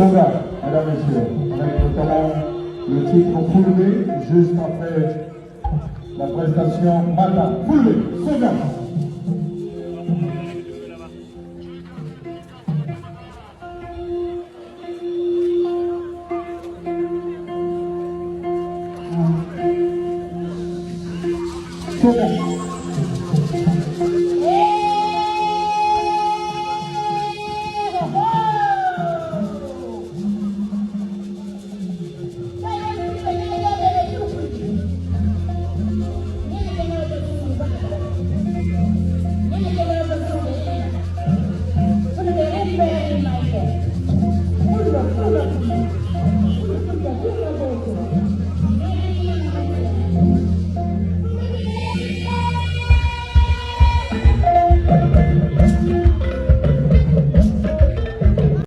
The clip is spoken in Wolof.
Soga, mesdames et messieurs, avec notamment le titre Fulbe, juste après la prestation Mata. Fulbe, Soga. Soga.